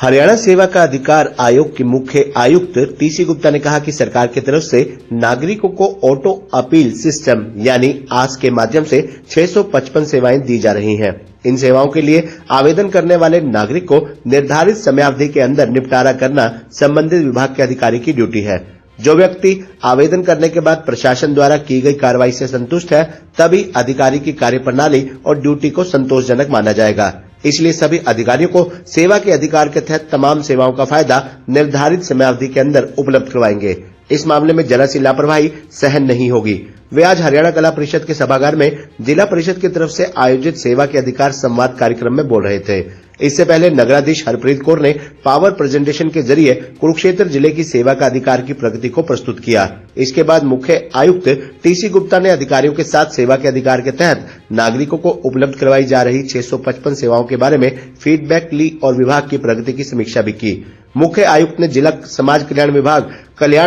हरियाणा सेवा का अधिकार आयोग के मुख्य आयुक्त टीसी गुप्ता ने कहा कि सरकार की तरफ से नागरिकों को ऑटो अपील सिस्टम यानी आस के माध्यम से 655 सेवाएं दी जा रही हैं। इन सेवाओं के लिए आवेदन करने वाले नागरिक को निर्धारित समयावधि के अंदर निपटारा करना संबंधित विभाग के अधिकारी की ड्यूटी है। जो व्यक्ति आवेदन करने के बाद प्रशासन द्वारा की गई कार्रवाई से संतुष्ट है, तभी अधिकारी की कार्यप्रणाली और ड्यूटी को संतोषजनक माना जाएगा। इसलिए सभी अधिकारियों को सेवा के अधिकार के तहत तमाम सेवाओं का फायदा निर्धारित समयावधि के अंदर उपलब्ध करवाएंगे। इस मामले में जरा सी लापरवाही सहन नहीं होगी। वे आज हरियाणा कला परिषद के सभागार में जिला परिषद की तरफ से आयोजित सेवा के अधिकार संवाद कार्यक्रम में बोल रहे थे। इससे पहले नगराधीश हरप्रीत कौर ने पावर प्रेजेंटेशन के जरिए कुरुक्षेत्र जिले की सेवा का अधिकार की प्रगति को प्रस्तुत किया। इसके बाद मुख्य आयुक्त टीसी गुप्ता ने अधिकारियों के साथ सेवा के अधिकार के तहत नागरिकों को उपलब्ध करवाई जा रही 655 सेवाओं के बारे में फीडबैक ली और विभाग की प्रगति की समीक्षा भी की। मुख्य आयुक्त ने जिला समाज कल्याण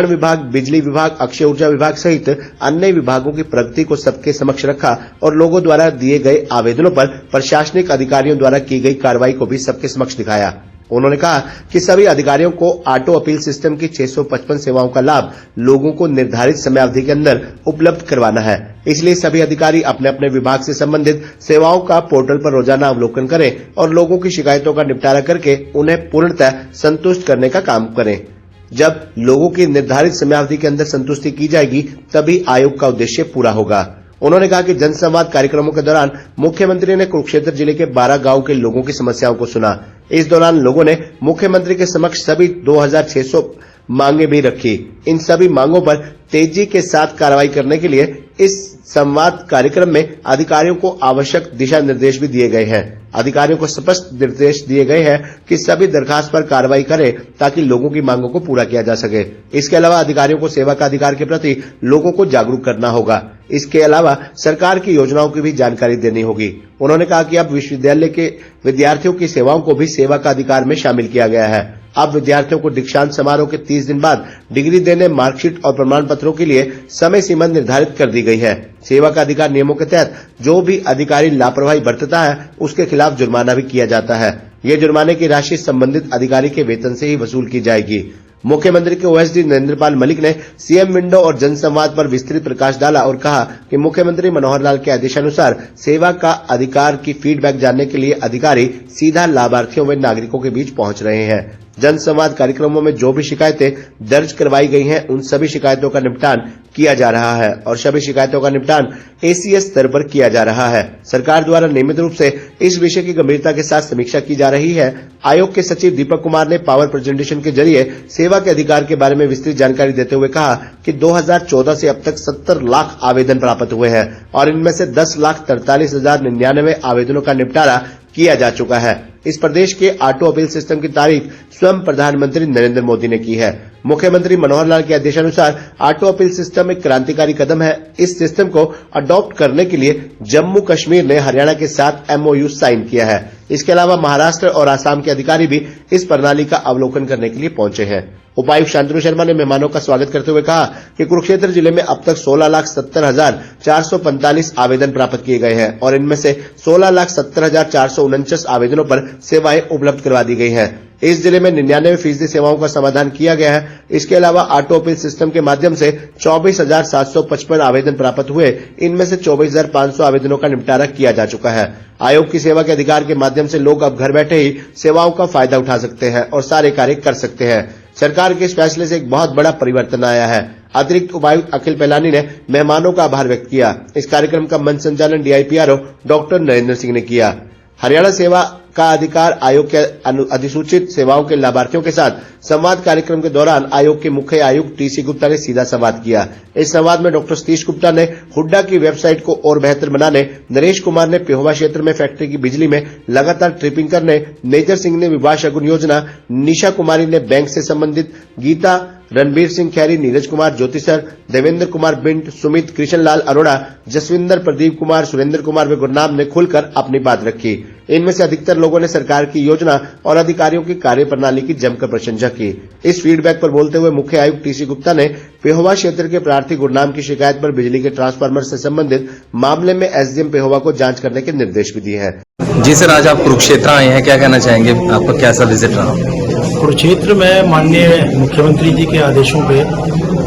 विभाग, बिजली विभाग, अक्षय ऊर्जा विभाग सहित अन्य विभागों की प्रगति को सबके समक्ष रखा और लोगों द्वारा दिए गए आवेदनों पर प्रशासनिक अधिकारियों द्वारा की गई कार्रवाई को भी सबके समक्ष दिखाया। उन्होंने कहा कि सभी अधिकारियों को ऑटो अपील सिस्टम की 655 सेवाओं का लाभ लोगों को निर्धारित समयावधि के अंदर उपलब्ध करवाना है। इसलिए सभी अधिकारी अपने अपने विभाग से संबंधित सेवाओं का पोर्टल पर रोजाना अवलोकन करें और लोगों की शिकायतों का निपटारा करके उन्हें पूर्णतः संतुष्ट करने का काम करें। जब लोगों की निर्धारित समयावधि के अंदर संतुष्टि की जाएगी, तभी आयोग का उद्देश्य पूरा होगा। उन्होंने कहा कि जनसंवाद कार्यक्रमों के दौरान मुख्यमंत्री ने कुरुक्षेत्र जिले के 12 गांव के लोगों की समस्याओं को सुना। इस दौरान लोगों ने मुख्यमंत्री के समक्ष सभी 2600 मांगे भी रखी। इन सभी मांगों पर तेजी के साथ कार्रवाई करने के लिए इस संवाद कार्यक्रम में अधिकारियों को आवश्यक दिशा निर्देश भी दिए गए हैं। अधिकारियों को स्पष्ट निर्देश दिए गए हैं कि सभी दरखास्त पर कार्रवाई करें ताकि लोगों की मांगों को पूरा किया जा सके। इसके अलावा अधिकारियों को सेवा का अधिकार के प्रति लोगों को जागरूक करना होगा। इसके अलावा सरकार की योजनाओं की भी जानकारी देनी होगी। उन्होंने कहा कि अब विश्वविद्यालय के विद्यार्थियों की सेवाओं को भी सेवा का अधिकार में शामिल किया गया है। अब विद्यार्थियों को दीक्षांत समारोह के 30 दिन बाद डिग्री देने, मार्कशीट और प्रमाण पत्रों के लिए समय सीमा निर्धारित कर दी गई है। सेवा का अधिकार नियमों के तहत जो भी अधिकारी लापरवाही बरतता है, उसके खिलाफ जुर्माना भी किया जाता है। ये जुर्माने की राशि संबंधित अधिकारी के वेतन से ही वसूल की जाएगी। मुख्यमंत्री के ओएसडी नरेंद्रपाल मलिक ने सीएम विंडो और जनसंवाद पर विस्तृत प्रकाश डाला और कहा कि मुख्यमंत्री मनोहर लाल के आदेशानुसार सेवा का अधिकार की फीडबैक जानने के लिए अधिकारी सीधा लाभार्थियों व नागरिकों के बीच पहुंच रहे हैं। जनसंवाद कार्यक्रमों में जो भी शिकायतें दर्ज करवाई गई हैं, उन सभी शिकायतों का निपटान किया जा रहा है और सभी शिकायतों का निपटान एसीएस स्तर पर किया जा रहा है। सरकार द्वारा नियमित रूप से इस विषय की गंभीरता के साथ समीक्षा की जा रही है। आयोग के सचिव दीपक कुमार ने पावर प्रेजेंटेशन के जरिए सेवा के अधिकार के बारे में विस्तृत जानकारी देते हुए कहा कि 2014 से अब तक 70 लाख आवेदन प्राप्त हुए हैं और इनमें से 10,43,099 आवेदनों का निपटारा किया जा चुका है। इस प्रदेश के ऑटो अपील सिस्टम की तारीफ स्वयं प्रधानमंत्री नरेंद्र मोदी ने की है। मुख्यमंत्री मनोहर लाल के आदेशानुसार ऑटो अपील सिस्टम एक क्रांतिकारी कदम है। इस सिस्टम को अडॉप्ट करने के लिए जम्मू कश्मीर ने हरियाणा के साथ एमओयू साइन किया है। इसके अलावा महाराष्ट्र और आसाम के अधिकारी भी इस प्रणाली का अवलोकन करने के लिए पहुंचे हैं। उपायुक्त शांतनु शर्मा ने मेहमानों का स्वागत करते हुए कहा कि कुरुक्षेत्र जिले में अब तक 16,70,445 आवेदन प्राप्त किए गए हैं और इनमें से 16,70,449 आवेदनों पर सेवाएं उपलब्ध करवा दी गई हैं। इस जिले में 99% सेवाओं का समाधान किया गया है। इसके अलावा ऑटो अपील सिस्टम के माध्यम से 24,755 आवेदन प्राप्त हुए। इनमें से 24,500 आवेदनों का निपटारा किया जा चुका है। आयोग की सेवा के अधिकार के माध्यम से लोग अब घर बैठे ही सेवाओं का फायदा उठा सकते हैं और सारे कार्य कर सकते हैं। सरकार के इस फैसले से एक बहुत बड़ा परिवर्तन आया है। अतिरिक्त उपायुक्त अखिल पेलानी ने मेहमानों का आभार व्यक्त किया। इस कार्यक्रम का मंच संचालन डीआईपीआरओ डॉक्टर नरेंद्र सिंह ने किया। हरियाणा सेवा का अधिकार आयोग के अधिसूचित सेवाओं के लाभार्थियों के साथ संवाद कार्यक्रम के दौरान आयोग के मुख्य आयुक्त टीसी गुप्ता ने सीधा संवाद किया। इस संवाद में डॉक्टर सतीश गुप्ता ने हुड्डा की वेबसाइट को और बेहतर बनाने, नरेश कुमार ने पिहोवा क्षेत्र में फैक्ट्री की बिजली में लगातार ट्रिपिंग करने, मेजर सिंह ने विवाह शगुन योजना, निशा कुमारी ने बैंक से संबंधित, गीता रणबीर सिंह खैरी, नीरज कुमार ज्योतिसर, देवेंद्र कुमार बिंट, सुमित, कृष्णलाल अरोड़ा, जसविंदर, प्रदीप कुमार, सुरेंद्र कुमार व गुरनाम ने खुलकर अपनी बात रखी। इनमें से अधिकतर लोगों ने सरकार की योजना और अधिकारियों की कार्यप्रणाली की जमकर प्रशंसा की। इस फीडबैक पर बोलते हुए मुख्य आयुक्त टीसी गुप्ता ने पेहोवा क्षेत्र के प्रार्थी गुरनाम की शिकायत पर बिजली के ट्रांसफार्मर से संबंधित मामले में एसडीएम पेहोवा को जांच करने के निर्देश भी दिए हैं। जी सर, आज आप कुरुक्षेत्र आए हैं, क्या कहना चाहेंगे? आपका कैसा विजिट रहा? कुरुक्षेत्र में माननीय मुख्यमंत्री जी के आदेशों पे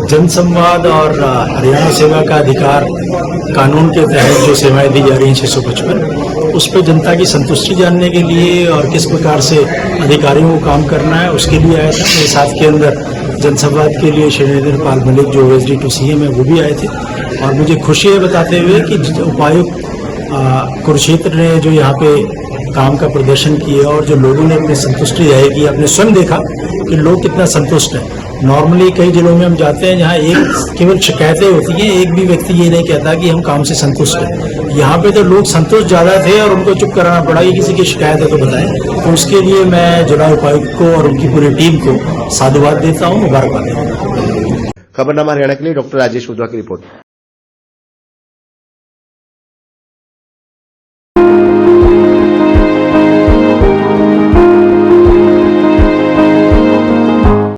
जनसंवाद और हरियाणा सेवा का अधिकार कानून के तहत जो सेवाएं दी जा रही हैं 655, उस पर जनता की संतुष्टि जानने के लिए और किस प्रकार से अधिकारियों को काम करना है उसके लिए आया था। मेरे साथ के अंदर जनसंवाद के लिए शैलेंद्र पाल मलिक जो OSD to CM है वो भी आए थे और मुझे खुशी है बताते हुए कि उपायुक्त कुरुक्षेत्र ने जो यहाँ पे काम का प्रदर्शन किया और जो लोगों ने अपनी संतुष्टि जाहिर की, आपने स्वयं देखा कि लोग कितना संतुष्ट हैं। नॉर्मली कई जिलों में हम जाते हैं जहाँ एक केवल शिकायतें होती हैं, एक भी व्यक्ति ये नहीं कहता कि हम काम से संतुष्ट हैं। यहाँ पे तो लोग संतुष्ट ज्यादा थे और उनको चुप कराना पड़ा कि किसी की शिकायत है तो बताएं। तो उसके लिए मैं जिला उपायुक्त को और उनकी पूरी टीम को साधुवाद देता हूँ, मुबारकबाद देता हूँ। खबरनामा हरियाणा के लिए डॉक्टर राजेश उधवा की रिपोर्ट।